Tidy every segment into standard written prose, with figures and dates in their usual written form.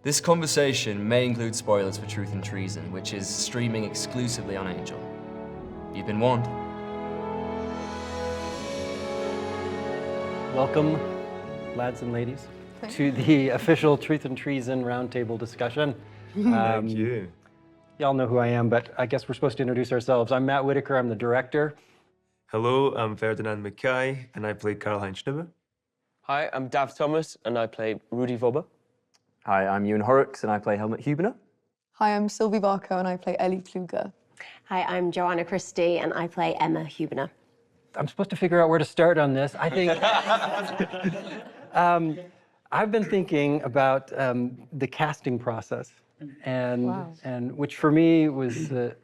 This conversation may include spoilers for Truth and Treason, which is streaming exclusively on Angel. You've been warned. Welcome, lads and ladies, to the official Truth and Treason Roundtable discussion. Thank you. Y'all know who I am, but I guess we're supposed to introduce ourselves. I'm Matt Whitaker, I'm the director. Hello, I'm Ferdinand Mackay, and I play Karl-Heinz Schnibbe. Hi, I'm Dav Thomas, and I play Rudy Vobber. Hi, I'm Ewan Horrocks, and I play Helmut Hubener. Hi, I'm Sylvie Barco, and I play Ellie Kluger. Hi, I'm Joanna Christie, and I play Emma Hubener. I'm supposed to figure out where to start on this. I think I've been thinking about the casting process, and which for me was an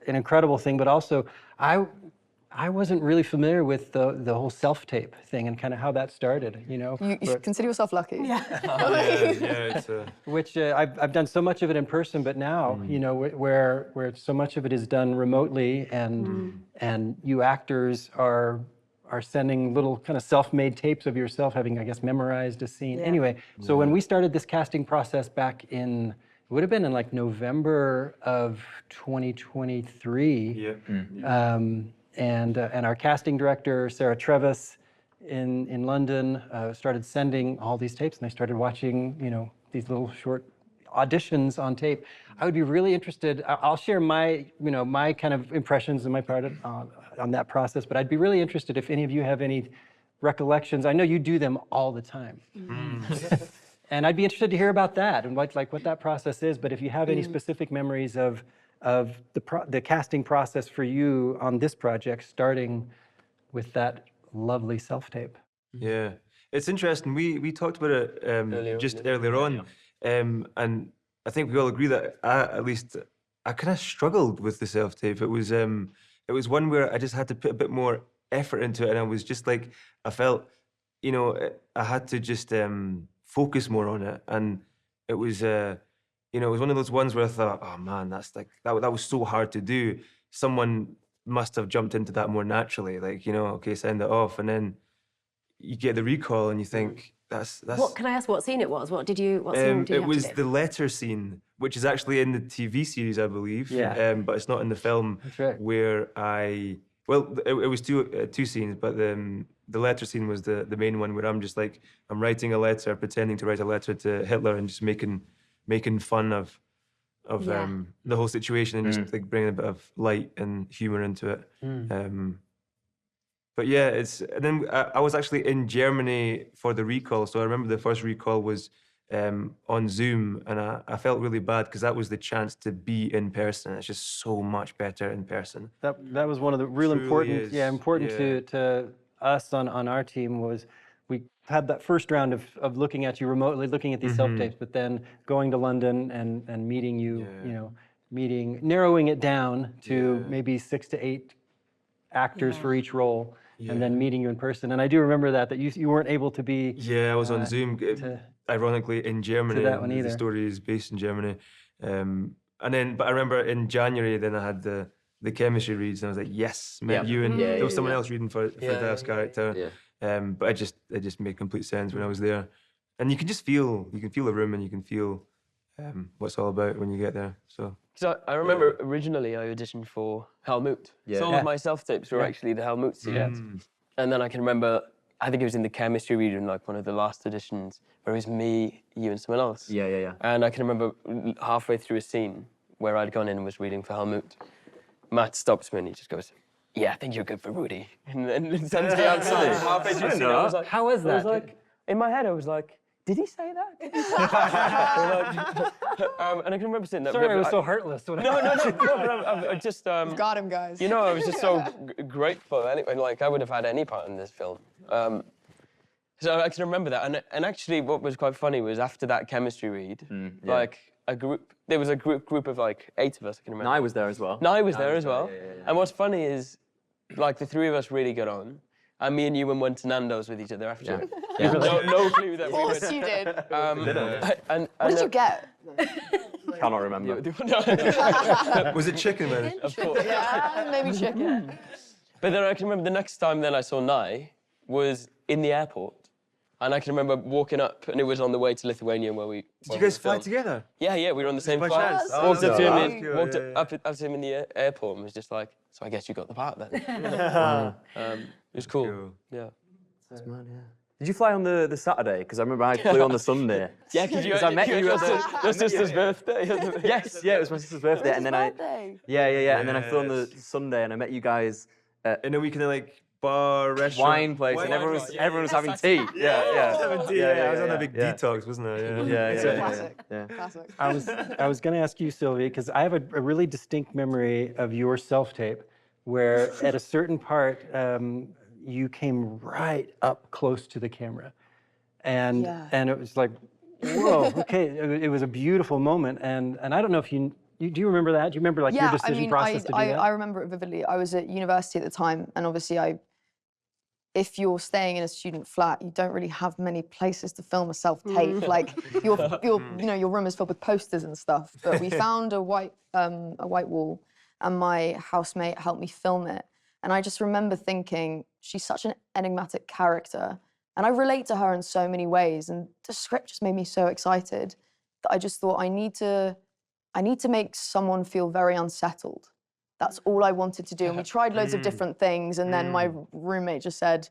incredible thing. But also, I wasn't really familiar with the whole self-tape thing and kind of how that started. You know, You should consider yourself lucky. Yeah, it's which I've done so much of it in person, but now you know where so much of it is done remotely, and you actors are sending little kind of self-made tapes of yourself, having, I guess, memorized a scene. Yeah. Anyway, so when we started this casting process back in, it would have been in like November of 2023. yeah. And our casting director, Sarah Trevis, in London, started sending all these tapes, and I started watching, you know, these little short auditions on tape. I would be really interested. I'll share my, you know, my kind of impressions and my part on that process. But I'd be really interested if any of you have any recollections. I know you do them all the time, and I'd be interested to hear about that and what that process is. But if you have any specific memories of the casting process for you on this project, starting with that lovely self-tape. Yeah, it's interesting. We talked about it earlier on, and I think we all agree that I kind of struggled with the self-tape. It was one where I just had to put a bit more effort into it, and I was just like, I felt, you know, I had to just focus more on it, and it was. You know, it was one of those ones where I thought, oh man, that's like that was so hard to do. Someone must have jumped into that more naturally. Like, you know, okay, send it off, and then you get the recall, and you think that's. What can I ask? What scene it was? What scene did you have It was to do? the letter scene, which is actually in the TV series, I believe. Yeah. But it's not in the film. That's right. Where it was two scenes, but the letter scene was the main one where I'm just like, I'm writing a letter, pretending to write a letter to Hitler, and just making fun of the whole situation, and just like bringing a bit of light and humor into it. But yeah, and then I was actually in Germany for the recall, so I remember the first recall was on Zoom, and I felt really bad because that was the chance to be in person. It's just so much better in person. That was one of the real Truly important is. to us on our team was we had that first round of looking at you remotely, looking at these self-tapes, but then going to London and meeting you, you know, narrowing it down to maybe 6 to 8 actors for each role, and then meeting you in person. And I do remember that you weren't able to be. Yeah, I was on Zoom, ironically, in Germany. that one either. The story is based in Germany. But I remember in January, then I had the chemistry reads, and I was like, yes, met you, and there was someone else reading for Dav's character. Yeah. But it just made complete sense when I was there. And you can feel the room, and you can feel what it's all about when you get there. So I remember originally I auditioned for Helmut. Yeah. So all of my self-tapes were actually the Helmut scene. And then I can remember, I think it was in the chemistry read in like one of the last auditions, where it was me, you, and someone else. Yeah. And I can remember halfway through a scene where I'd gone in and was reading for Helmut, Matt stops me and he just goes, yeah, I think you're good for Rudy. And then sends me outside halfway through the scene. I was like, how was that? I was like, in my head, I was like, did he say that? And I can remember sitting there. Sorry, I was so heartless. No, but I just... Got him, guys. You know, I was just so grateful. Anyway, like, I would have had any part in this film. So I can remember that. And actually, what was quite funny was after that chemistry read, like, there was a group of like 8 of us, I can remember. Nye was there as well. Nye was there as well. Yeah. And what's funny is, like, the 3 of us really got on. And me and you went to Nando's with each other after. Yeah. No clue that Of we would. course you did. And What did you get? Cannot remember. was it chicken, man? Of course. Yeah, maybe chicken. But then I can remember the next time then I saw Nye was in the airport. And I can remember walking up, and it was on the way to Lithuania where we. Did you guys fly together? Yeah, we were on the same By flight. chance? Oh, Walked up to him, that's cool. walked Yeah, up to him in the airport, and was just like, "So I guess you got the part then." It was cool. Cool. Yeah. That's mad, yeah. Did you fly on the Saturday? Because I remember I flew on the Sunday. Yeah, because I met you at the... your sister's birthday. Yes, yeah, it was my sister's birthday, and then Birthday. and then I flew on the Yes. Sunday, and I met you guys at And then we kind of like bar, restaurant. wine place, and everyone was having tea. Yeah, I was on a big yeah. detox, wasn't I? Classic. yeah. Classic. I was going to ask you, Sylvie, because I have a really distinct memory of your self-tape, where at a certain part, you came right up close to the camera, and it was like, whoa, okay, it was a beautiful moment, and I don't know if you do you remember that? Do you remember like your decision process to do that? I remember it vividly. I was at university at the time, and obviously if you're staying in a student flat, you don't really have many places to film a self-tape. Like your room is filled with posters and stuff. But we found a white wall, and my housemate helped me film it. And I just remember thinking, she's such an enigmatic character, and I relate to her in so many ways. And the script just made me so excited that I just thought I need to make someone feel very unsettled. That's all I wanted to do. And we tried loads of different things. And then my roommate just said,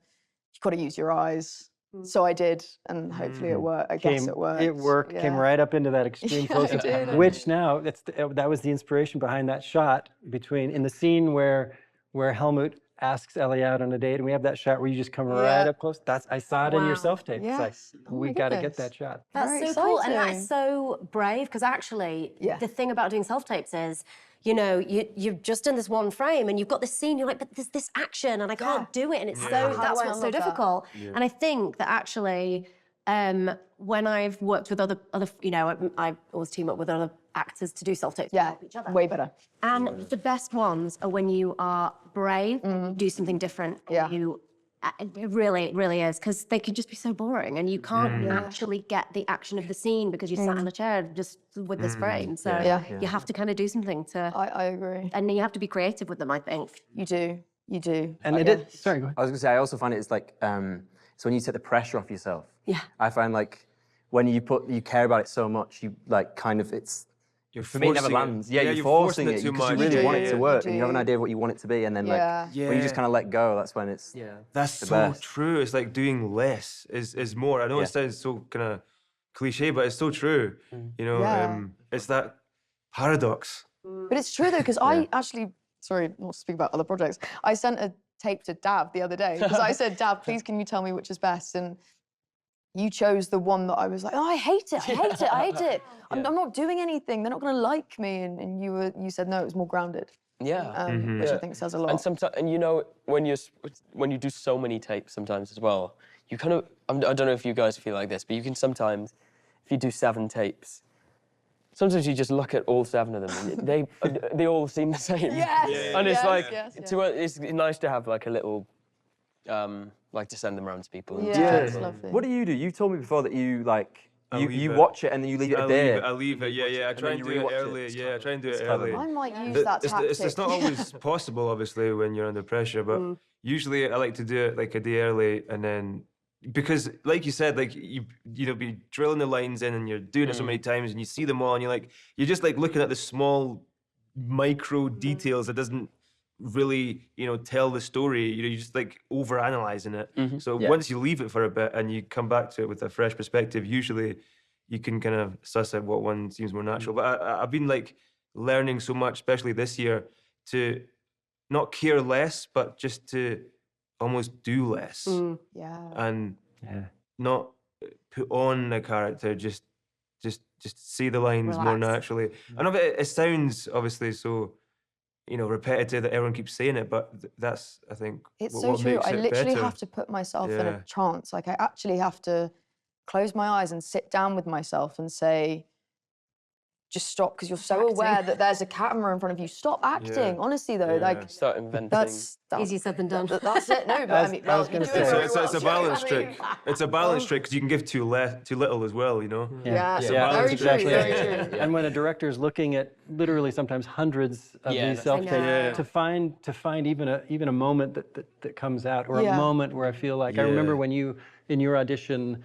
you've got to use your eyes. So I did. And hopefully it worked. I guess it worked. It worked, came Yeah. right up into that extreme close-up, which now, that was the inspiration behind that shot in the scene where Helmut asks Ellie out on a date, and we have that shot where you just come right up close. I saw it in your Wow. self-tape. Yeah. It's like, Oh we my got to get goodness. that shot. That's Very so cool, and exciting. that's so brave, because actually, the thing about doing self-tapes is, you've just done this one frame and you've got this scene, you're like, but there's this action and I can't do it, and it's that's why it's so difficult. And I think that actually, when I've worked with other, I always team up with other actors to do self-tapes to help each other. Way better. And the best ones are when you are brave, do something different. Yeah. It really is, because they could just be so boring, and you can't actually get the action of the scene because you sat in a chair just with this frame. So you have to kind of do something to. I agree. And you have to be creative with them, I think. You do. And sorry, go ahead. I was gonna say, I also find it's like, so when you take the pressure off yourself. Yeah. I find like, when you care about it so much, you like kind of, for me it never forcing it. lands. Yeah, Yeah, you're you're forcing forcing it it too because you much. really You want do, it to you work, do. and you have an idea of what you want it to be, and then like, when you just kind of let go, that's when it's That's the so best. true. It's like doing less is more. I know it sounds so kind of cliche, but it's so true. You know, Yeah. it's that paradox. But it's true though, because I actually, sorry, not to speak about other projects, I sent a tape to Dav the other day, because I said, Dav, please can you tell me which is best? And you chose the one that I was like, oh, I hate it. I'm not doing anything. They're not going to like me. And you said, no, it was more grounded. Yeah. Which I think says a lot. And sometimes, when you do so many tapes sometimes as well, you kind of, I don't know if you guys feel like this, but you can sometimes, if you do 7 tapes, sometimes you just look at all 7 of them and they all seem the same. Yes, And it's yes, like, yes, it's nice to have like a little, like to send them around to people. Yeah, it's lovely. What do? You told me before that you like, I leave you it. watch it and then you leave it a day. I leave it. Yeah. I try and then do you it rewatch it. early. Yeah, I try and do it It's clever. early. I might use that tactic. It's not always possible, obviously, when you're under pressure, but usually I like to do it like a day early, and then, because like you said, like you'll be drilling the lines in and you're doing it so many times and you see them all and you're just like looking at the small micro details that doesn't really, tell the story. You're just like overanalyzing it. So once you leave it for a bit and you come back to it with a fresh perspective, usually you can kind of suss out what one seems more natural. But I've been like learning so much, especially this year, to not care less, but just to almost do less Yeah. and not put on a character. Just say the lines more Relax. naturally. I know it sounds obviously so, repetitive that everyone keeps saying it, but that's, I think, It's what so true. makes I it literally better. have to put myself in Yeah. a trance. Like I actually have to close my eyes and sit down with myself and say, just stop, because you're so aware that there's a camera in front of you. Stop acting. Honestly, though, like Start inventing. that's Easier said than done. That's it. No, but I mean, I was well, you gonna do say- it very It's well, a Jay. balance I trick. mean, It's a balance trick because you can give too little as well, you know? Yeah, It's a Yeah, balance very that's true, exactly very it. true. And when a director is looking at literally sometimes hundreds of Yeah, these that's- self-tapes, I know. to find even a moment that comes out, or a Yeah. moment where I feel like I remember when you in your audition.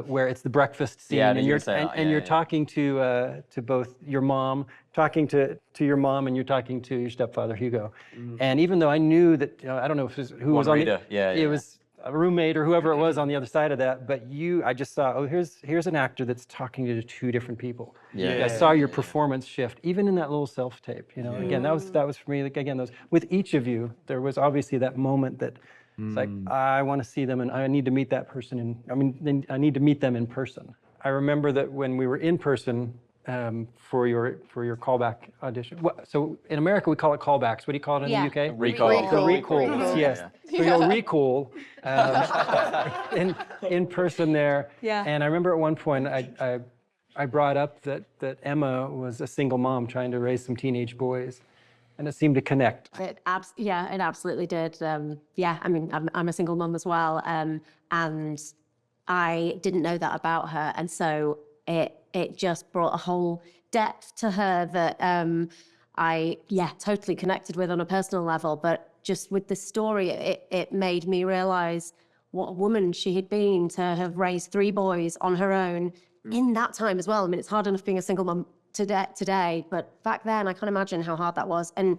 Where it's the breakfast scene, Yeah, I knew and you were you're gonna say that. and Yeah, you're yeah. talking to both your mom, to your mom, and you're talking to your stepfather Hugo. And even though I knew that, I don't know if it was, who was on reader. Yeah, it yeah. was a roommate or whoever it was on the other side of that, but I just saw, oh, here's an actor that's talking to two different people. Yeah. I saw your performance shift, even in that little self-tape. Again, that was for me. Like, again, with each of you, there was obviously that moment that it's like, I want to see them, and I need to meet that person. I need to meet them in person. I remember that when we were in person for your callback audition. So in America we call it callbacks. What do you call it in Yeah. the UK? Recall. The recalls, Recall. yes. So you'll recall in person there. Yeah. And I remember at one point I brought up that Emma was a single mom trying to raise some teenage boys, and it seemed to connect. It absolutely did. Yeah, I mean, I'm a single mum as well, and I didn't know that about her, and so it just brought a whole depth to her that I totally connected with on a personal level. But just with the story, it made me realize what a woman she had been to have raised 3 boys on her own in that time as well. I mean, it's hard enough being a single mum today, but back then I can't imagine how hard that was. And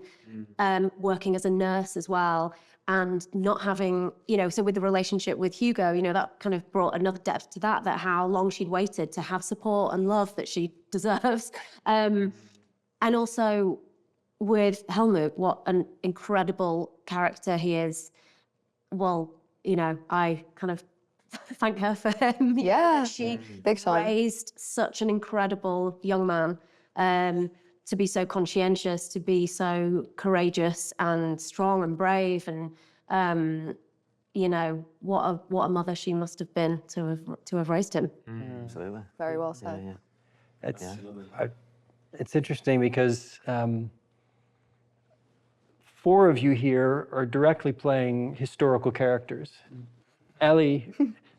working as a nurse as well, and not having, so with the relationship with Hugo, that kind of brought another depth to that how long she'd waited to have support and love that she deserves. And also with Helmut, what an incredible character he is. Well, I kind of thank her for him. Yeah, She big time. raised such an incredible young man, to be so conscientious, to be so courageous and strong and brave, and what a mother she must have been to have raised him. Absolutely. Very well said. It's interesting because 4 of you here are directly playing historical characters. Ellie,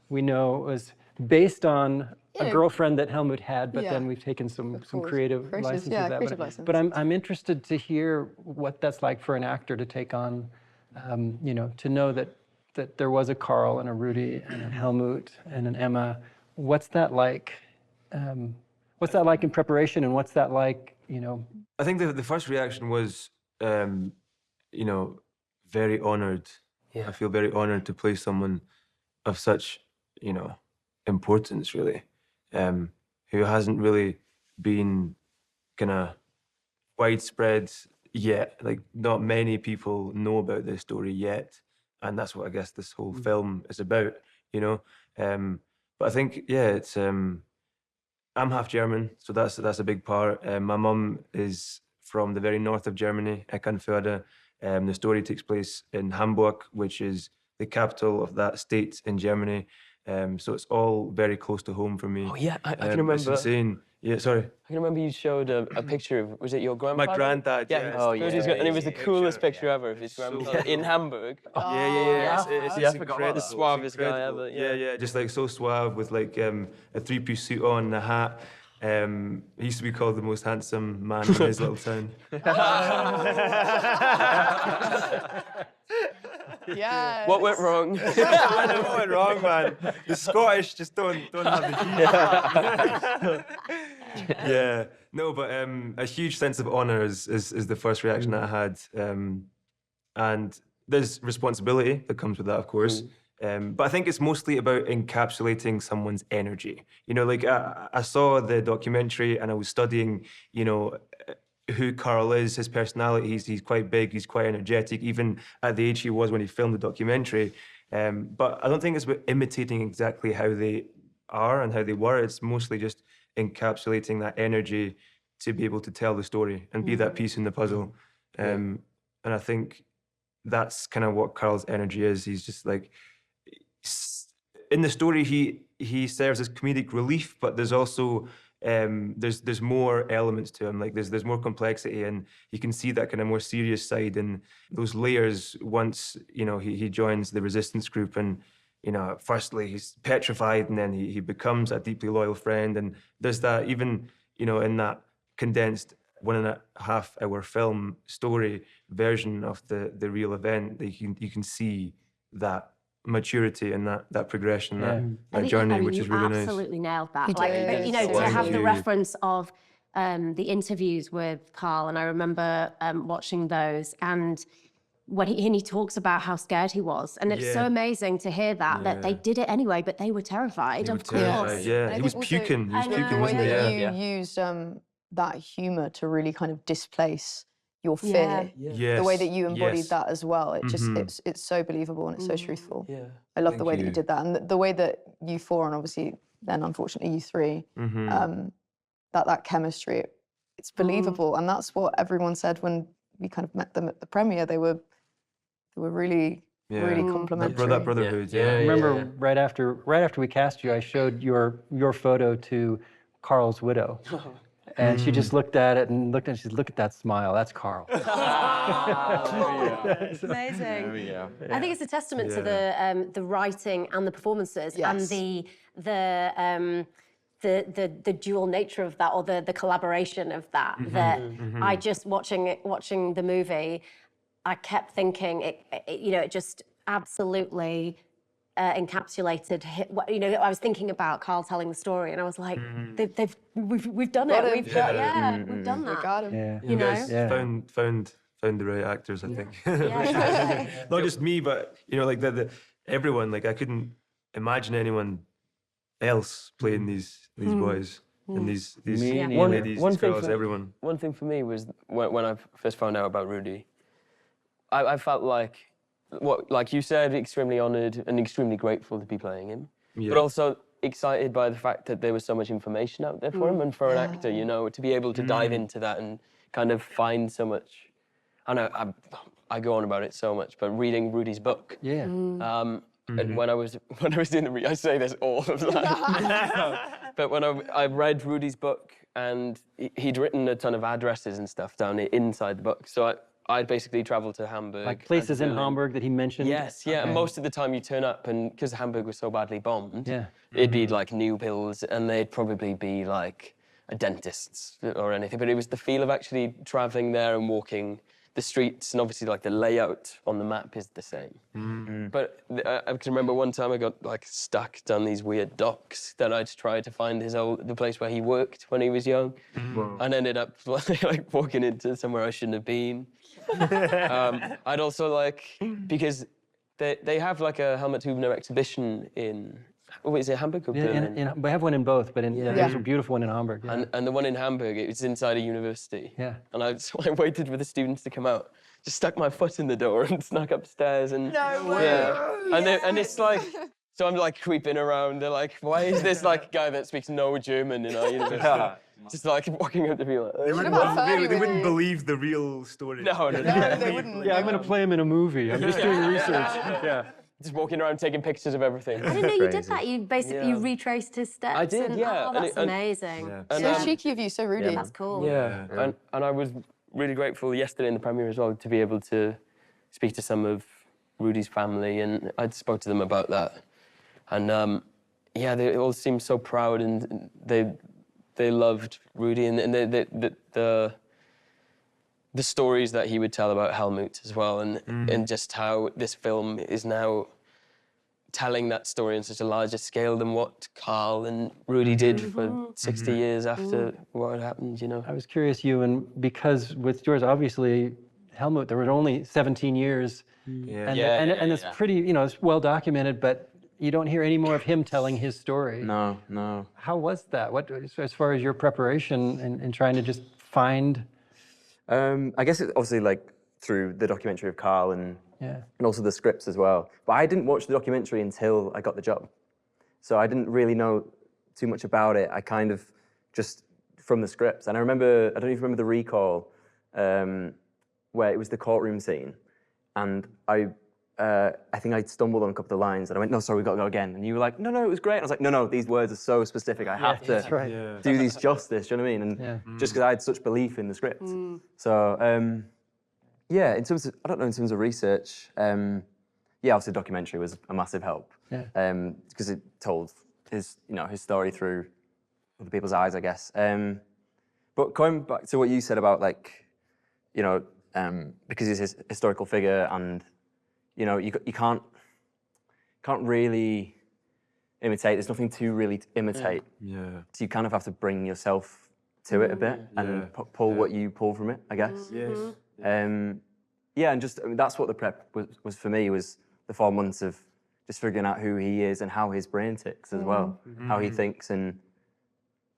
we know, was based on a girlfriend that Helmut had, but then we've taken some creative licenses with that. Creative license. But I'm interested to hear what that's like for an actor to take on, to know that there was a Carl and a Rudy and a Helmut and an Emma. What's that like? What's that like in preparation, and what's that like, I think the first reaction was, very honored. I feel very honored to play someone of such, importance, really, who hasn't really been kind of widespread yet. Like, not many people know about this story yet, and that's what I guess this whole film is about, But I think, it's I'm half German, so that's a big part. My mum is from the very north of Germany, Eckernförde. The story takes place in Hamburg, which is the capital of that state in Germany. So it's all very close to home for me. Oh yeah, I can It's remember. insane. Yeah, sorry. I can remember you showed a picture of, was it your grandfather? My granddad. Yeah, Yeah. Oh, and it was the coolest picture ever of his grandfather in Hamburg. Yeah. It's I forgot incredible. about that. The suavest guy incredible. ever, Yeah. Just like so suave with like a 3-piece suit on and a hat. He used to be called the most handsome man in his little town. Yeah. What went wrong? I know what went wrong, man. The Scottish just don't have the heat. Yeah. No, but a huge sense of honour is the first reaction that I had. And there's responsibility that comes with that, of course. But I think it's mostly about encapsulating someone's energy. Like I saw the documentary and I was studying, who Carl is, his personality. He's quite big, he's quite energetic, even at the age he was when he filmed the documentary. But I don't think it's about imitating exactly how they are and how they were. It's mostly just encapsulating that energy to be able to tell the story and be that piece in the puzzle. And I think that's kind of what Carl's energy is. He's just like, in the story, he serves as comedic relief, but there's also there's more elements to him. Like there's more complexity, and you can see that kind of more serious side and those layers once he joins the resistance group. And firstly he's petrified, and then he becomes a deeply loyal friend. And there's that even in that condensed 1.5 hour film story version of the real event, that you can see that maturity and that progression, that journey, which is really nice. Absolutely nailed that. He Like, did. to Thank have the you. reference of the interviews with Carl, and I remember watching those, and when he talks about how scared he was, and it's so amazing to hear that they did it anyway, but they were terrified. Of course. Yeah, he was puking. He was puking, wasn't he? The way that you used that humour to really kind of displace your fear. Yes. The way that you embodied that as well. It just it's so believable and it's so truthful. I love the way that you did that, and the way that you four, and obviously then unfortunately you three, that chemistry, it's believable, and that's what everyone said when we kind of met them at the premiere. They were really complimentary. That brotherhood. I remember right after we cast you, I showed your photo to Carl's widow. And she just looked at it and she said, "Look at that smile. That's Carl." It's amazing. There we go. I think it's a testament to the writing and the performances and the dual nature of that, or the collaboration of that. I just watching the movie, I kept thinking it just absolutely encapsulated. I was thinking about Carl telling the story, and I was like, we've done it. We've done that. We got him. Yeah. You guys found the right actors, I think. Not just me, but like the everyone. Like I couldn't imagine anyone else playing these boys and these ladies, these girls, everyone. One thing for me was when I first found out about Rudy, I felt like you said, extremely honoured and extremely grateful to be playing him, but also excited by the fact that there was so much information out there for him, and for an actor, to be able to dive into that and kind of find so much. I know I go on about it so much, but reading Rudy's book. And when I was doing the I say this all of the time, but when I read Rudy's book, and he'd written a ton of addresses and stuff down inside the book, so I'd basically travel to Hamburg. Like places in Hamburg that he mentioned? Yes, yeah. And most of the time you turn up, and because Hamburg was so badly bombed, it'd be like new builds, and they'd probably be like a dentist's or anything. But it was the feel of actually traveling there and walking the streets, and obviously like the layout on the map is the same. But I can remember one time I got like stuck down these weird docks that I'd tried to find the place where he worked when he was young, and ended up like walking into somewhere I shouldn't have been. I'd also because they have like a Helmut Hübner exhibition in, is it Hamburg or Berlin? We have one in both, but there's a beautiful one in Hamburg. And the one in Hamburg, it's inside a university. And so I waited for the students to come out, just stuck my foot in the door and snuck upstairs. And no way! And it's like, so I'm like creeping around. They're like, why is this like guy that speaks no German in our university? Just like walking up to people. They wouldn't believe the real story. No, they wouldn't. Yeah, I'm going to play him in a movie. I'm just doing research. Just walking around taking pictures of everything. I didn't know you did that. You basically retraced his steps. I did, Oh, that's amazing. So cheeky of you, so rude. That's cool. Yeah. And I was really grateful yesterday in the premiere as well to be able to speak to some of Rudy's family, and I spoke to them about that. And they all seemed so proud, and they loved Rudy, and the stories that he would tell about Helmut as well, and just how this film is now telling that story on such a larger scale than what Carl and Rudy did for 60 years after what had happened, I was curious, Ewan, because with yours, obviously, Helmut, there were only 17 years, and it's pretty, it's well documented, but you don't hear any more of him telling his story. No. How was that? What, as far as your preparation and trying to just find? I guess it's obviously like through the documentary of Carl and also the scripts as well. But I didn't watch the documentary until I got the job. So I didn't really know too much about it. I kind of just from the scripts. And I don't know if you remember the recall where it was the courtroom scene. And I I think I stumbled on a couple of lines and I went, no, sorry, we've got to go again. And you were like, no, it was great. And I was like, no, these words are so specific. I have to do these justice, do you know what I mean? And just because I had such belief in the script. So, yeah, in terms of, I don't know, in terms of research, yeah, obviously the documentary was a massive help. Because it told his story through other people's eyes, I guess. But going back to what you said about, like, because he's a historical figure and, you can't really imitate. There's nothing to really imitate. So you kind of have to bring yourself to it a bit and pull what you pull from it, I guess. Yeah, and just that's what the prep was for me, was the 4 months of just figuring out who he is and how his brain ticks as well, how he thinks, and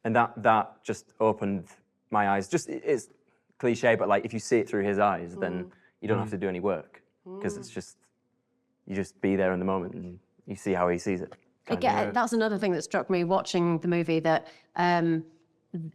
that just opened my eyes. Just, it's cliche, but like if you see it through his eyes, then you don't have to do any work, because it's just, you just be there in the moment and you see how he sees it. Again, that's another thing that struck me watching the movie, that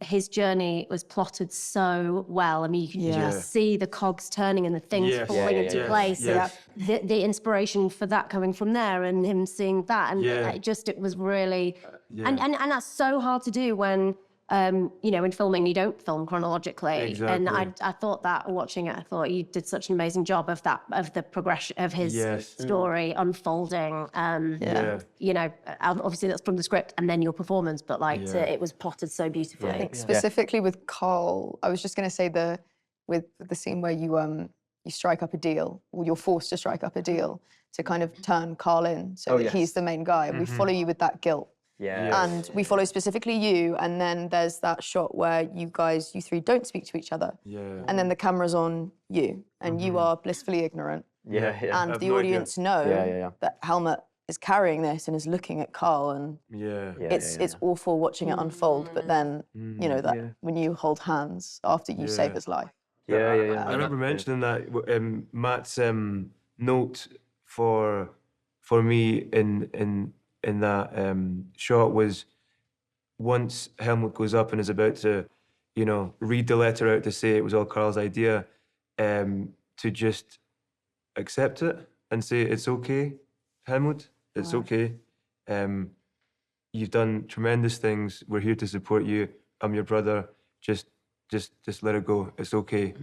his journey was plotted so well. I mean, you can just see the cogs turning and the things falling into place. And the inspiration for that coming from there, and him seeing that, and it was really, and that's so hard to do when, in filming, you don't film chronologically. And I thought that, watching it, I thought you did such an amazing job of that, of the progression of his story unfolding. Obviously that's from the script and then your performance, but it was plotted so beautifully. I think specifically with Carl, I was just going to say with the scene where you strike up a deal, or you're forced to strike up a deal to kind of turn Carl in so that he's the main guy. We follow you with that guilt. And we follow specifically you, and then there's that shot where you three don't speak to each other. And then the camera's on you, and you are blissfully ignorant. And the audience know that Helmut is carrying this and is looking at Carl, and it's awful watching it unfold, but then, that when you hold hands after you save his life. I remember mentioning that Matt's note for me in that shot was, once Helmut goes up and is about to, read the letter out to say it was all Carl's idea, to just accept it and say, it's okay, Helmut, it's okay. You've done tremendous things. We're here to support you. I'm your brother. Just let it go. It's okay.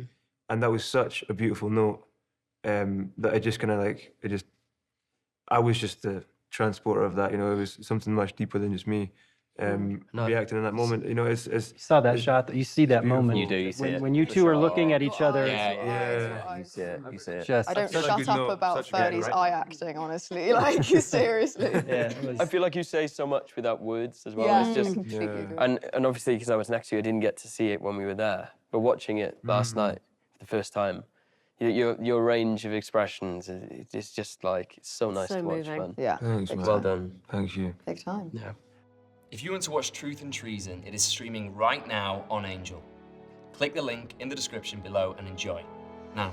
And that was such a beautiful note, that I just kind of I was just the transporter of that, it was something much deeper than just me reacting in that moment. It's you saw that shot, that you see that moment. You do, you see it. When you two are looking at each other. You see it, you see it. Just, I don't shut up about Ferdy's eye acting, honestly, like, seriously. I feel like you say so much without words as well. It's just, and obviously, because I was next to you, I didn't get to see it when we were there, but watching it last night for the first time, your range of expressions, it's just like, it's so nice to watch, man. Thanks, man. Well done. Thank you. Big time. If you want to watch Truth and Treason, it is streaming right now on Angel. Click the link in the description below and enjoy. Now,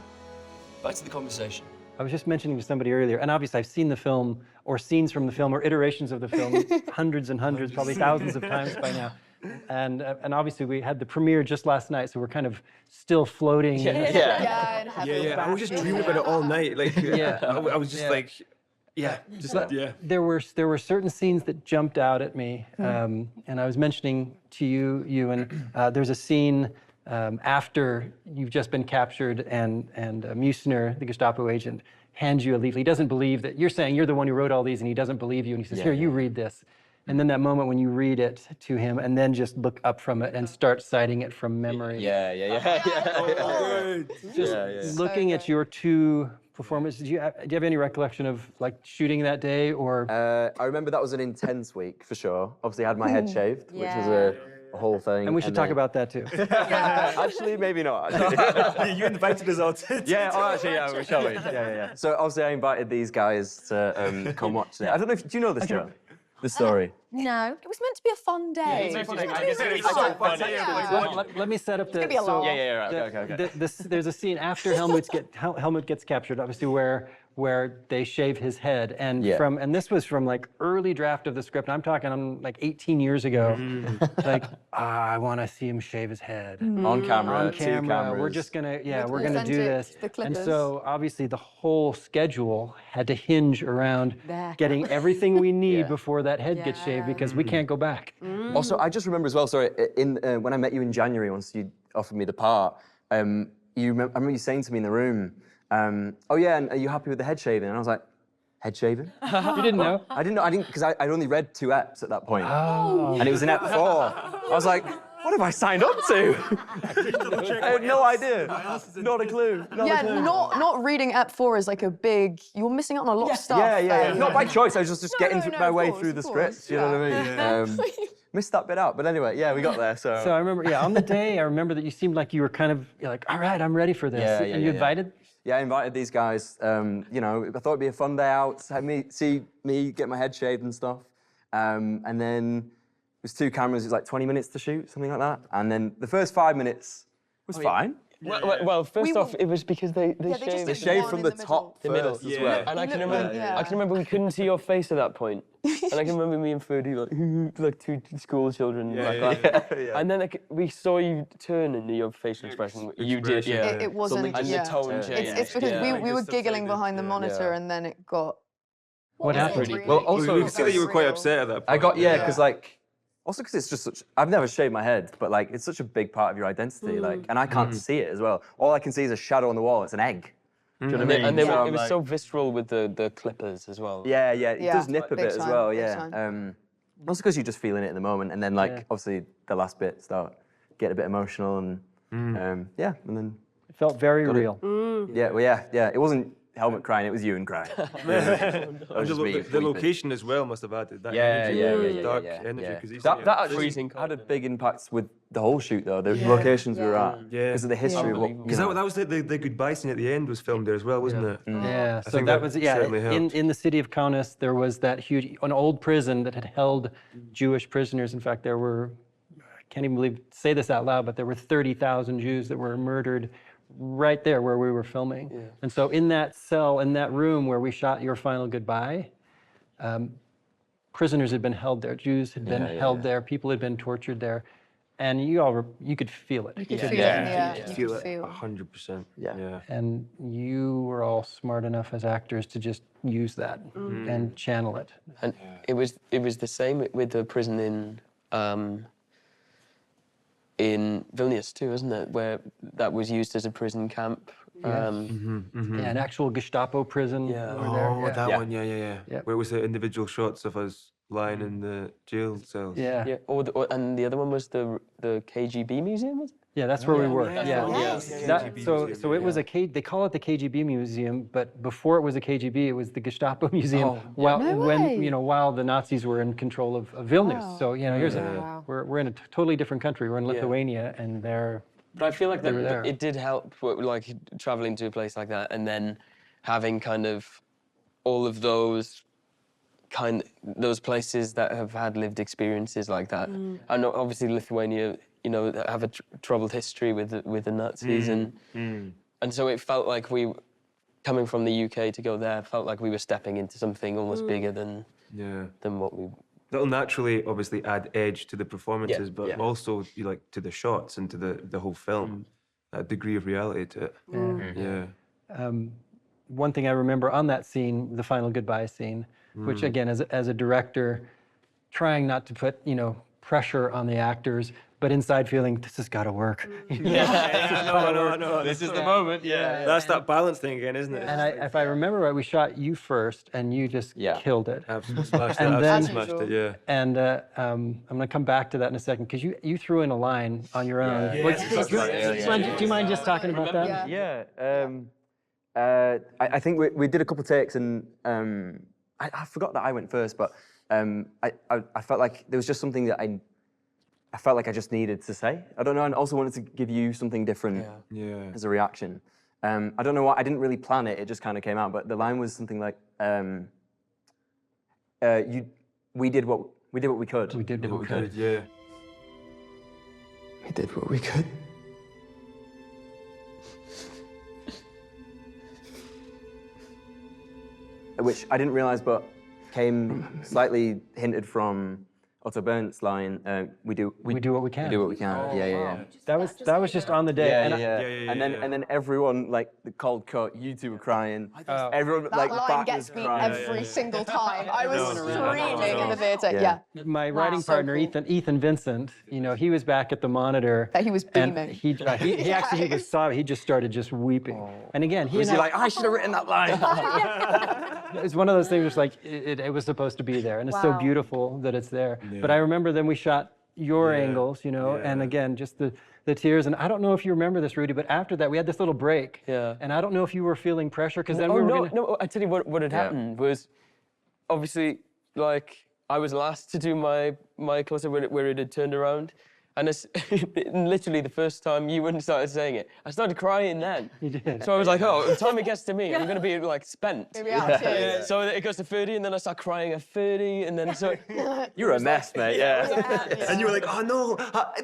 back to the conversation. I was just mentioning to somebody earlier, and obviously I've seen the film, or scenes from the film, or iterations of the film hundreds and hundreds, probably thousands of times by now. And obviously we had the premiere just last night, so we're kind of still floating. I was just dreaming about it all night. Like, I was just like, There were certain scenes that jumped out at me, and I was mentioning to you, Ewan, there's a scene after you've just been captured, and Mussner, the Gestapo agent, hands you a leaflet. He doesn't believe that you're saying you're the one who wrote all these, and he doesn't believe you, and he says, here, you read this. And then that moment when you read it to him and then just look up from it and start citing it from memory. Just looking at your two performances, do you have any recollection of like shooting that day, or? I remember that was an intense week for sure. Obviously I had my head shaved, which was a whole thing. And we should talk about that too. Actually, maybe not. You invited us out. We shall. So obviously I invited these guys to come watch it. I don't know do you know this show? The story. No. It was meant to be a fun day. Let me set up the. It's gonna be a Okay. There's There's a scene after Helmut gets captured, obviously, where where they shave his head, and this was from like early draft of the script. I'm talking like 18 years ago. Like, I want to see him shave his head On camera, on camera. 2 cameras. We're just gonna, With we're gonna do this. the And clippers. so obviously the whole schedule had to hinge around getting everything we need before that head gets shaved, because we can't go back. Also, I just remember as well, sorry, when I met you in January, once you offered me the part, I remember you saying to me in the room, oh yeah, and are you happy with the head shaving? And I was like, head shaving? You didn't know? I didn't know, because I'd only read 2 eps at that point. Oh. And it was in ep 4. I was like, what have I signed up to? I had no idea. Not a clue. Not reading ep 4 is like a big, you're missing out on a lot of stuff. Yeah. Not by choice, I was just getting my way through the scripts, you know what I mean? Missed that bit out, but anyway, we got there, so. So I remember, on the day, I remember that you seemed like you were kind of, you're like, all right, I'm ready for this. And you invited? Yeah, I invited these guys. You know, I thought it'd be a fun day out, see me get my head shaved and stuff. And then it was 2 cameras, it was like 20 minutes to shoot, something like that. And then the first 5 minutes was fine. Well, first off, it was because they shaved from the top first as well. And I can remember we couldn't see your face at that point. And I can remember me and Ferdy like 2 school children like that. And then we saw you turn and your facial expression. You did, It wasn't, and the tone changed. It's because we were giggling behind the monitor and then it got... What happened? Really? Well, also, we could see that you were quite upset at that point. I got, because like, also because it's just such, I've never shaved my head, but like, it's such a big part of your identity, like, and I can't see it as well. All I can see is a shadow on the wall, it's an egg. Do you know what I mean? And then it was so visceral with the clippers as well. Yeah, it does nip a bit as well, time. Also because you're just feeling it in the moment, and then like, obviously, the last bit start getting a bit emotional, and and then... It felt very real. Yeah, it wasn't helmet crying, it was you and crying. The location as well must have added that energy, dark energy. That actually had a big impact with the whole shoot, though, the locations we were at. Because of the history of what... Because that was the goodbye scene at the end was filmed there as well, wasn't it? Yeah, I so think that was, certainly in the city of Kaunas, there was that huge, an old prison that had held Jewish prisoners. In fact, there were, I can't even say this out loud, but there were 30,000 Jews that were murdered right there where we were filming. And so in that cell, in that room where we shot Your Final Goodbye, prisoners had been held there, Jews had been held there, people had been tortured there, and you could feel it. You could feel it, you could feel 100%. Yeah. And you were all smart enough as actors to just use that and channel it. And it was the same with the prison in Vilnius too, isn't it? Where that was used as a prison camp. Yeah, an actual Gestapo prison. One, where it was the individual shots of us lying in the jail cells. Yeah. And the other one was the KGB museum, was it? Yeah, that's where we were. So it was KGB. they call it the KGB museum, but before it was a KGB, it was the Gestapo museum. While the Nazis were in control of Vilnius. Wow. So we're in a totally different country. We're in Lithuania, and they're. But I feel like it did help, like traveling to a place like that, and then having kind of all of those places that have had lived experiences like that. And obviously Lithuania, have a troubled history with the Nazis, and so it felt like coming from the UK to go there, felt like we were stepping into something almost bigger than what we. That'll naturally, obviously, add edge to the performances, but also to the shots and to the whole film, a degree of reality to it. One thing I remember on that scene, the final goodbye scene, which again, as a director, trying not to put pressure on the actors, but inside feeling this has got to work. No. This is the moment. That's that balance thing again, isn't it? And if I remember right, we shot you first, and you just killed it. Absolutely smashed it. And I'm going to come back to that in a second, because you threw in a line on your own. Do you mind just talking about that? I think we did a couple of takes, and I forgot that I went first, but I felt like there was just something that I felt like I just needed to say. I don't know, and also wanted to give you something different as a reaction. I don't know what, I didn't really plan it, it just kind of came out, but the line was something like, we did what we could. We did what we could. Yeah. We did what we could. which I didn't realize, but came slightly hinted from Otto Berndt's line, we do what we can. We do what we can. Yeah. That was just on the day. And then everyone, like the cold cut, you two were crying. Everyone, That like line back gets was me crying. every single time. I was screaming in the theatre. Yeah. My writing So partner, cool. Ethan Vincent, he was back at the monitor. He was and beaming. He was sobbing. He just started just weeping. And again, Was he like, I should have written that line? it was one of those things. Just like it was supposed to be there, and it's so beautiful that it's there. Yeah. But I remember then we shot your angles, and again, just the tears. And I don't know if you remember this, Rudy, but after that we had this little break. Yeah. And I don't know if you were feeling pressure because then No, I tell you what had happened was, obviously, like I was last to do my close-up where it had turned around. And it's literally the first time you wouldn't started saying it, I started crying then. You did. So I was like, oh, the time it gets to me, I'm going to be like spent. So it goes to 30, and then I start crying at 30, and then so... You're a mess, mate, And you were like, oh no,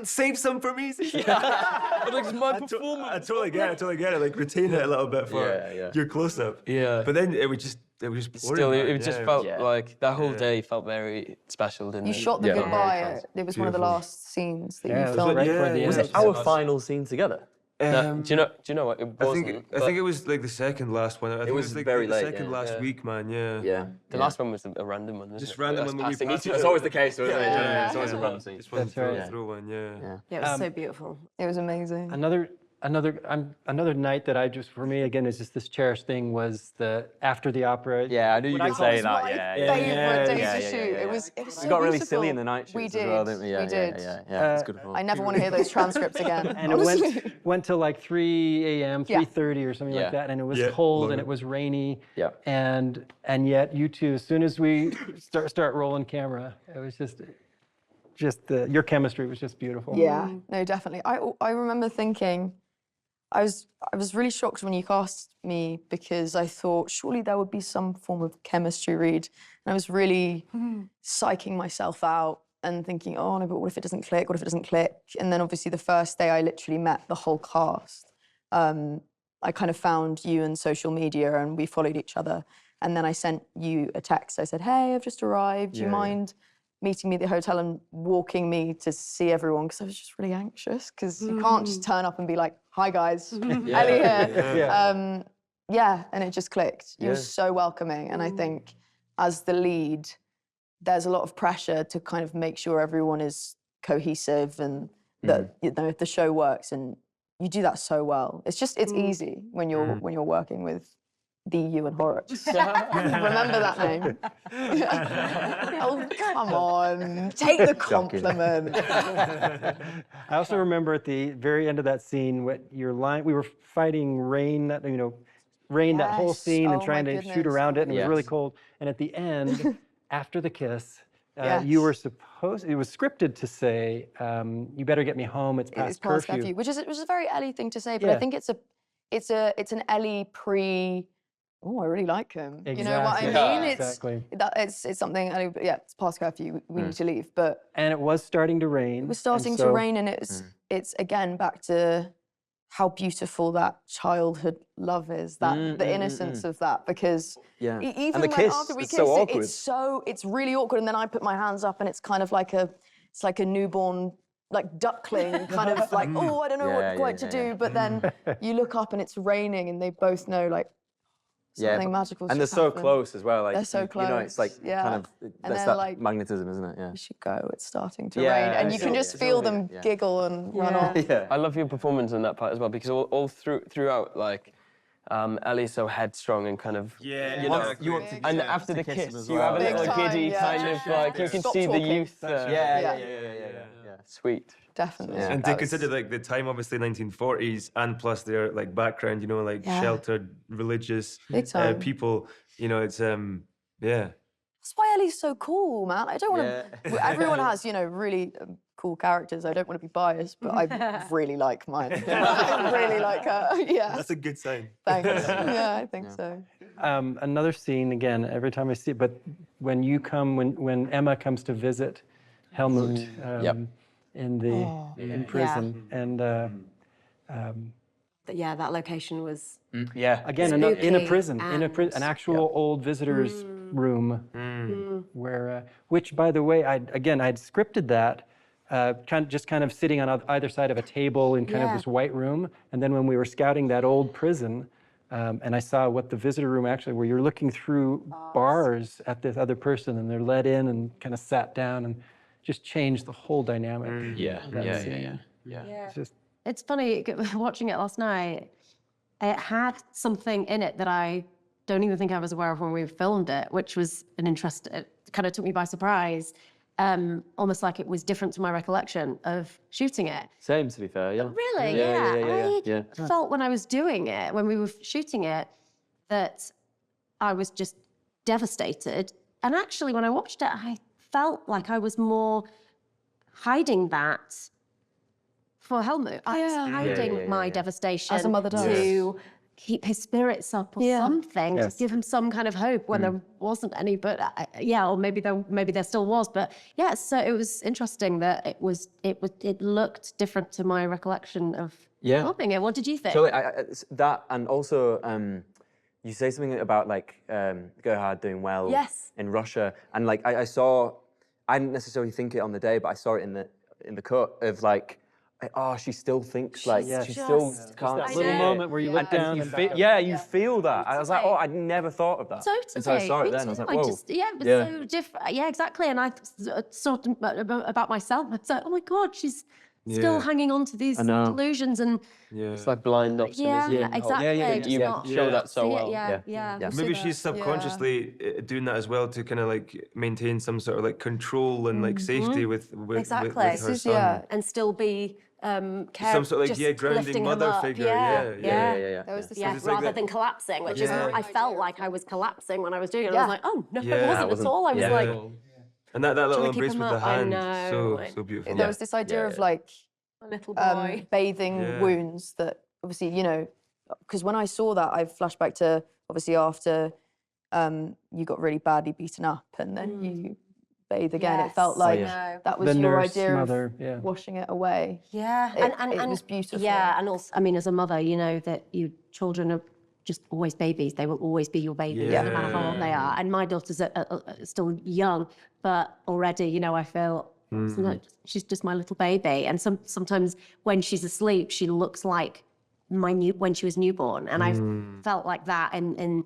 save some for me. But like, it's my performance. I totally get it. Like, retain it a little bit for your close-up. Yeah. But then it was just boring. Still, it just felt like that whole day felt very special, didn't it? You shot the goodbye. It was one of the last scenes that you filmed. Was it our final scene together? Do you know what? It wasn't. I think it was like the second last one. I think it was like very the late, second last week, man. Yeah. The last one was a random one, wasn't Just it? random one when we passing passed each it. It's always the case, isn't it? Yeah. It's always a random scene. Just one right. throw one, Yeah, it was so beautiful. It was amazing. Another night that I just, for me again, is just this cherished thing was after the opera. Yeah, I knew you were going to say that. Favorite day to shoot. It was so We got really beautiful. silly in the night shoots as well, didn't we? We did. Yeah, it's good fun. I never want to hear those transcripts again. And it went till like 3 a.m., 3:30 or something like that, and it was cold and it was rainy. Yeah. And yet you two, as soon as we start rolling camera, it was just your chemistry was just beautiful. Yeah, no, definitely. I remember thinking, I was really shocked when you cast me because I thought surely there would be some form of chemistry read. And I was really psyching myself out and thinking, oh no, but what if it doesn't click? What if it doesn't click? And then obviously the first day I literally met the whole cast. I kind of found you on social media and we followed each other. And then I sent you a text. I said, hey, I've just arrived. Do you mind meeting me at the hotel and walking me to see everyone? Because I was just really anxious because you can't just turn up and be like, hi guys, Ellie here. And it just clicked. You were so welcoming. And I think as the lead, there's a lot of pressure to kind of make sure everyone is cohesive and that if the show works, and you do that so well. It's easy when you're working with the Ewan Horrocks. Remember that name? Oh, come on. Take the compliment. I also remember at the very end of that scene, we were fighting rain, that whole scene and trying to shoot around it, and it was really cold. And at the end, after the kiss, you were it was scripted to say, you better get me home, it's past curfew. Which is a very Ellie thing to say, but I think it's an Ellie pre, oh, I really like him. Exactly. You know what I mean? Exactly. It's something, it's past curfew, we need to leave. And it was starting to rain. It was starting to rain, and it's again back to how beautiful that childhood love is, the innocence of that, because even and the kiss, after we it's kiss, so awkward. it's really awkward, and then I put my hands up and it's kind of like a newborn, like duckling, kind of like, oh, I don't know what quite to do, but then you look up and it's raining and they both know like something magical. And they're so close as well. Like, they're so close. You know, it's like kind of, that's that like, magnetism, isn't it? Yeah. You should go, it's starting to rain. And you can just feel them giggle and run off. I love your performance in that part as well, because all throughout, like, Ellie's so headstrong and kind of, you know, and after the kiss, you have a little giddy kind of, like, you can see the youth. Sweet. Definitely. And to consider like the time, obviously 1940s, and plus their like background, you know, like sheltered religious people, you know, it's That's why Ellie's so cool, man. I don't want to. Everyone has, you know, really cool characters. I don't want to be biased, but I really like mine. I really like her. Yeah. That's a good sign. Thanks. Yeah, I think so. Another scene again. Every time I see it, but when Emma comes to visit Helmut in prison, and yeah, that location was Yeah. Again, in a Spooky prison, an actual old visitor's room, where, which, by the way, I'd scripted that, kind of sitting on either side of a table in kind of this white room, and then when we were scouting that old prison, and I saw what the visitor room actually, where you're looking through bars at this other person, and they're let in and kind of sat down, and just changed the whole dynamic. It's just. It's funny, watching it last night, it had something in it that I don't even think I was aware of when we filmed it, which was it kind of took me by surprise, almost like it was different to my recollection of shooting it. Same, to be fair, yeah. Really? Yeah. I felt when I was doing it, when we were shooting it, that I was just devastated. And actually, when I watched it, I felt like I was more hiding that for Helmut. I was hiding my devastation As a mother does. to keep his spirits up or something, to give him some kind of hope when there wasn't any. But or maybe there still was. But yeah, so it was interesting that it looked different to my recollection of filming it. What did you think? So that, and also you say something about like Gerhard doing well in Russia, and like I didn't necessarily think it on the day, but I saw it in the cut of like, oh, she still thinks like she still can't. That little moment where you look down you and you feel that. I was like, oh, I'd never thought of that. Totally. Until I saw it then, I was like, whoa. It was so different. Yeah, exactly. And I thought about myself. It's like, oh my God, she's still hanging on to these delusions, and it's like blind optimism. Yeah, exactly. You show that so well. Yeah. Maybe she's subconsciously doing that as well to kind of like maintain some sort of like control and like safety with her son. And still be some sort of like grounding mother figure. Yeah. There was this Rather than collapsing, which is I felt like I was collapsing when I was doing it. I was like, oh no, it wasn't at all. I was like. And that little keep embrace him with the up. I hand, know. so beautiful. There was this idea of like A little boy. bathing wounds that obviously, you know, because when I saw that, I flashed back to obviously after you got really badly beaten up and then you bathe again. It felt like that was your idea of washing it away. Yeah, and it was beautiful. Yeah, and also, I mean, as a mother, you know that your children are just always babies. They will always be your babies, no matter how old they are. And my daughters are still young, but already, you know, I feel she's just my little baby. And sometimes when she's asleep, she looks like when she was newborn. And I felt like that in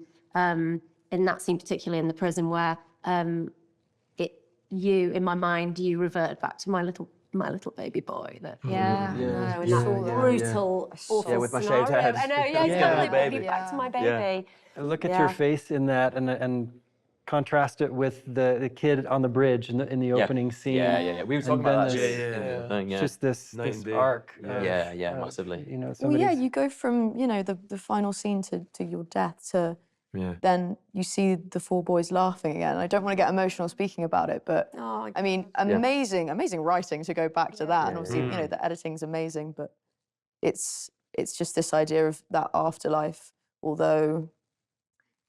that scene, particularly in the prison, where in my mind, you reverted back to my little baby boy. That brutal, awful with my scenario. shaved head. I know, exactly. Baby. Back to my baby. Look at your face in that, and contrast it with the kid on the bridge in the opening scene. Yeah. We were talking about that. It's just this arc. Massively. You know, you go from, you know, the final scene to your death to then you see the four boys laughing again. I don't want to get emotional speaking about it, but I mean, amazing writing to go back to that. And obviously, you know, the editing's amazing, but it's just this idea of that afterlife. Although,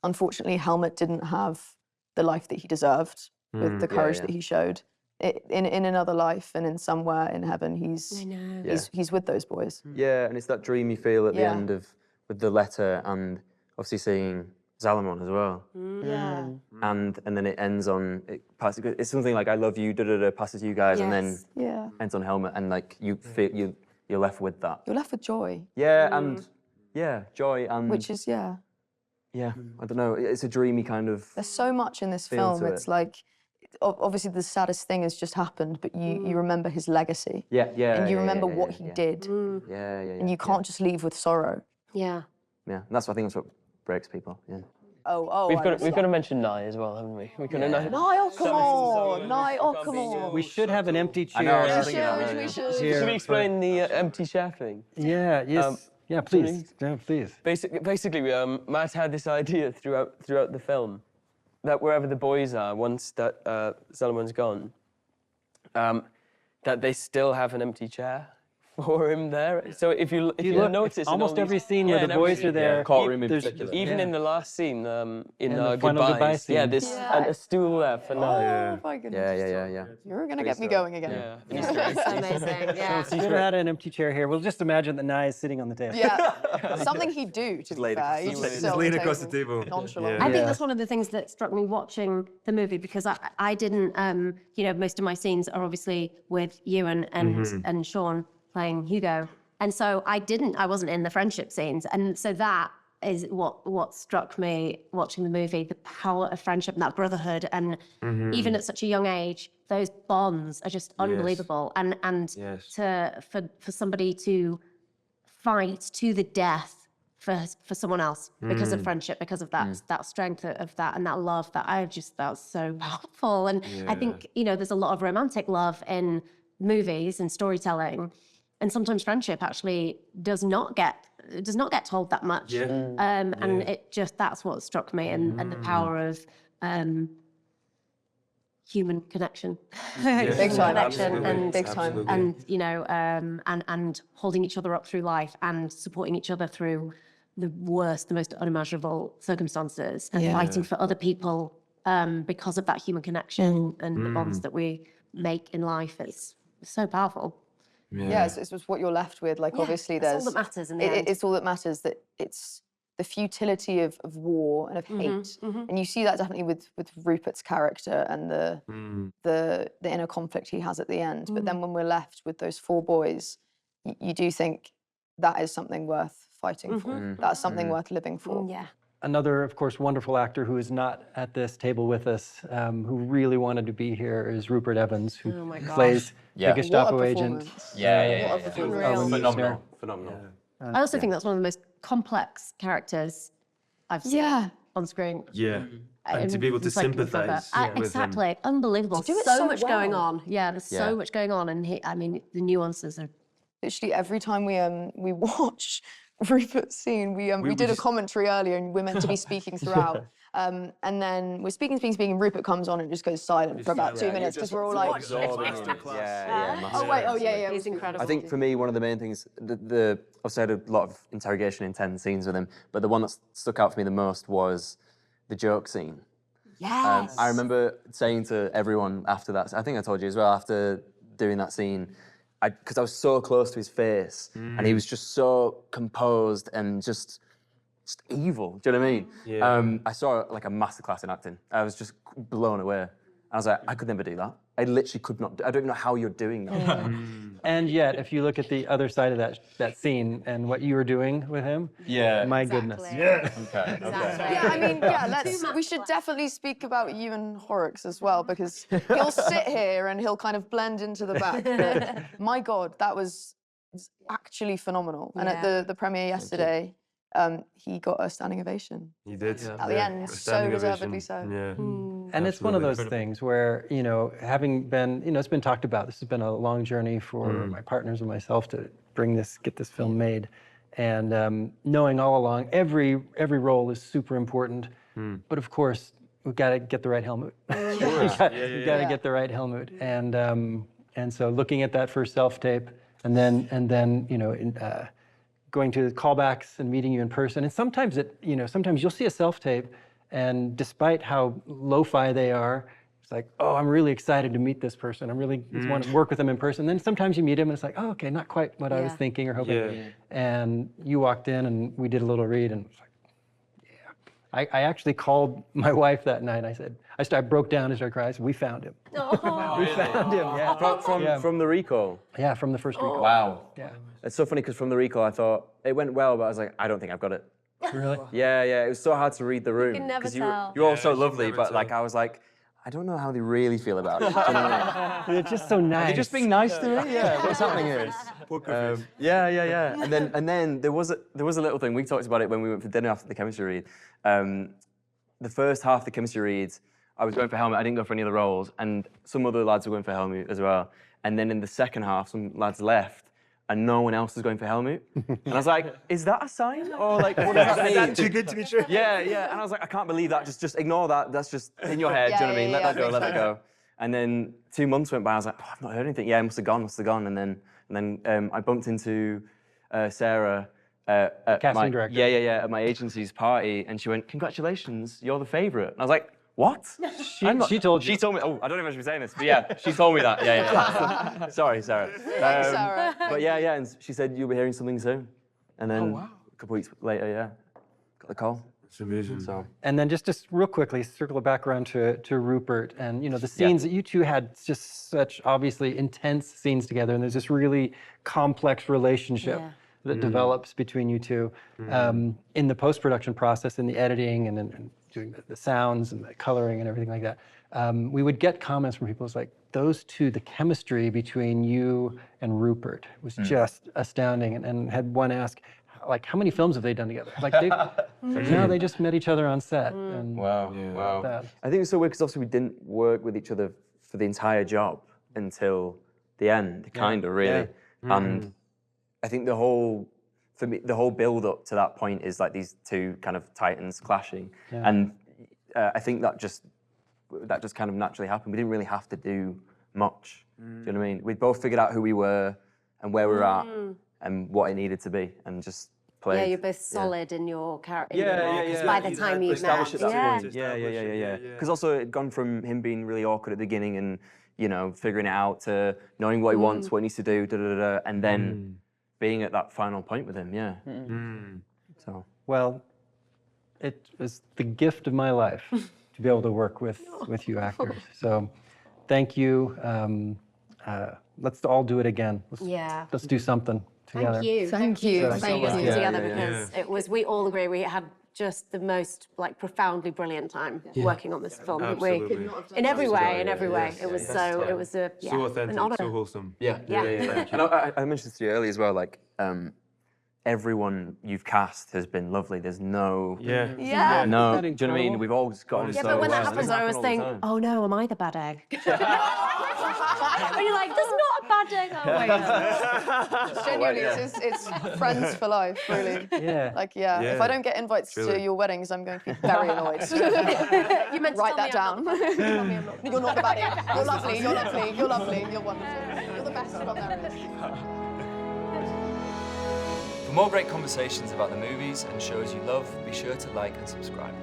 unfortunately, Helmut didn't have the life that he deserved with the courage that he showed. In another life and in somewhere in heaven, he's with those boys. Yeah, and it's that dream you feel at the end with the letter, and obviously seeing Salomon as well. And then it ends on it's something like I love you, passes you guys, and then ends on Helmut, and like you feel you're left with that. You're left with joy. Yeah, and joy, and which is I don't know. It's a dreamy kind of. There's so much in this film. It's like obviously the saddest thing has just happened, but you remember his legacy. And you remember what he did. And you can't just leave with sorrow. Yeah, and that's what breaks people. We've got to mention Nye as well, haven't we? We could have Nye, oh come on. We should have an empty chair. We should. Should we explain the empty chair thing? Please. Basically, Matt had this idea throughout the film that wherever the boys are, once that Solomon's gone, that they still have an empty chair for him there. So if you look, notice, it's in all almost these- every scene yeah, where in the every boys scene. are there. Courtroom in there's- particular. Even in the last scene, in the final goodbye yeah, scene. there's a stool there for now. Oh my goodness. Yeah. You're gonna get me going again. Yeah. That's amazing. Yeah. If you ever had an empty chair here, we'll just imagine that Nye is sitting on the table. Yeah, something he'd do, to be laid fair. across He'd the just table. sit on lean across the table. Nonchalant. I think that's one of the things that struck me watching the movie, because I didn't, most of my scenes are obviously with Ewan and Sean playing Hugo. And so I wasn't in the friendship scenes. And so that is what struck me watching the movie, the power of friendship and that brotherhood. And even at such a young age, those bonds are just unbelievable. And for somebody to fight to the death for someone else because of friendship, because of that strength of that and that love, that that's so powerful. And I think, there's a lot of romantic love in movies and storytelling. And sometimes friendship actually does not get told that much. And that's what struck me, and the power of human connection. Big time. Connection and Big time. and holding each other up through life and supporting each other through the worst, the most unimaginable circumstances, and fighting for other people because of that human connection and the bonds that we make in life. It's so powerful. Yeah, it's just what you're left with. Like, obviously, that's there's all that matters in the end. It's all that matters, that it's the futility of war and of hate, and you see that definitely with Rupert's character and the inner conflict he has at the end. But then when we're left with those 4 boys, you do think that is something worth fighting for. That's something worth living for. Yeah. Another, of course, wonderful actor who is not at this table with us, who really wanted to be here, is Rupert Evans, who plays the Gestapo agent. What a performance. Phenomenal. I also think that's one of the most complex characters I've seen on screen. Yeah. And to be able to sympathise with exactly. him. Unbelievable. do it so so much well. going on. Yeah, there's so much going on, and the nuances are. Literally every time we watch Rupert's scene, we did a commentary earlier, and we're meant to be speaking throughout. And then we're speaking, and Rupert comes on and just goes silent for about 2 minutes, because we're all like, yeah. He's incredible. I think for me, one of the main things, obviously I had a lot of interrogation, intense scenes with him, but the one that stuck out for me the most was the joke scene. Yes. I remember saying to everyone after that, I think I told you as well, after doing that scene, because I was so close to his face, and he was just so composed and just evil. Do you know what I mean? Yeah. I saw like a masterclass in acting. I was just blown away. I was like, I could never do that. I literally could not. I don't even know how you're doing that. And yet, if you look at the other side of that scene and what you were doing with him, my goodness. Yeah. Exactly. Yeah, I mean, we should definitely speak about Ewan Horrocks as well, because he'll sit here and he'll kind of blend into the back. But my God, that was actually phenomenal. And at the premiere yesterday, he got a standing ovation. He did. At the end, so deservedly so. Yeah. And it's one of those things where, having been, it's been talked about, this has been a long journey for my partners and myself to get this film made. And knowing all along, every role is super important. But of course, we've got to get the right Helmut. You've got to get the right Helmut. And so looking at that first self-tape, and then going to callbacks and meeting you in person. And sometimes sometimes you'll see a self-tape, and despite how lo-fi they are, it's like, oh, I'm really excited to meet this person. I'm really want to work with them in person. Then sometimes you meet him and it's like, oh, okay, not quite what I was thinking or hoping. Yeah. And you walked in and we did a little read, and it was like, I actually called my wife that night. I broke down and started crying. I said, we found him. Oh. We found him, yeah. From the recall. Yeah, from the first recall. Wow. Yeah. It's so funny because from the recall, I thought it went well, but I was like, I don't think I've got it. Really? Yeah. It was so hard to read the room. can never you tell. You're all so lovely, but tell. like I was like, I don't know how they really feel about it. Do you know what I mean? They're just so nice. They're just being nice to me. Yeah. What's happening here? Yeah. And then there was a little thing. We talked about it when we went for dinner after the chemistry read. The first half of the chemistry reads, I was going for Helmut. I didn't go for any of the roles, and some other lads were going for Helmut as well. And then in the second half, some lads left, and no one else was going for Helmut. And I was like, is that a sign? Or like, what does that mean? Is that too good to be true? Yeah. And I was like, I can't believe that. Just ignore that. That's just in your head. Do you know what I mean? Let that go. And then 2 months went by. I was like, oh, I've not heard anything. Yeah, it must have gone. And then And then I bumped into Sarah at casting director. Yeah, at my agency's party, and she went, "Congratulations, you're the favorite." And I was like, "What?" She told you. She told me. Oh, I don't know if I should be saying this, but yeah, she told me that. Yeah. Sorry, Sarah. Thanks, Sarah. But yeah, and she said you'll be hearing something soon. And then a couple weeks later, got the call. It's amazing. So. And then just real quickly, circle it back around to Rupert, and the scenes that you two had, just such obviously intense scenes together, and there's this really complex relationship that develops between you two in the post-production process, in the editing, and then doing the sounds and the coloring and everything like that. We would get comments from people. It's like, those two, the chemistry between you and Rupert was just astounding, and had one ask, like, how many films have they done together? Like, they just met each other on set. And Wow. I think it's so weird because obviously we didn't work with each other for the entire job until the end, kind of, really. Yeah. And I think the whole build up to that point is like these two kind of titans clashing. Yeah. And I think that just kind of naturally happened. We didn't really have to do much. Do you know what I mean? We both figured out who we were and where we were at and what it needed to be, and just played. Yeah, you're both solid in your character. Yeah. By the time you met. Established at that point. Yeah. Because also it'd gone from him being really awkward at the beginning and figuring it out to knowing what he wants, what he needs to do, and then being at that final point with him. Yeah. So. Well, it was the gift of my life to be able to work with you actors. So, thank you. Let's all do it again. Let's do something together. Thank you. Thank you. Together, because we all agree we had just the most profoundly brilliant time working on this film. Absolutely. In every way. It was so authentic, an honor. so wholesome. Yeah. And I mentioned this to you earlier as well. Like, everyone you've cast has been lovely. There's no. Yeah. No. Do you know what I mean? We've all gotten so but when that well. happens, I always think, oh no, am I the bad egg? When you're like, there's not a bad egg. Oh wait. Genuinely, it's friends for life, really. Yeah. Like, if I don't get invites to your weddings, I'm going to be very annoyed. You meant to Write that tell down. Tell me I'm not. You're not the bad egg. You're lovely. You're lovely. You're wonderful. You're the best film there is. For more great conversations about the movies and shows you love, be sure to like and subscribe.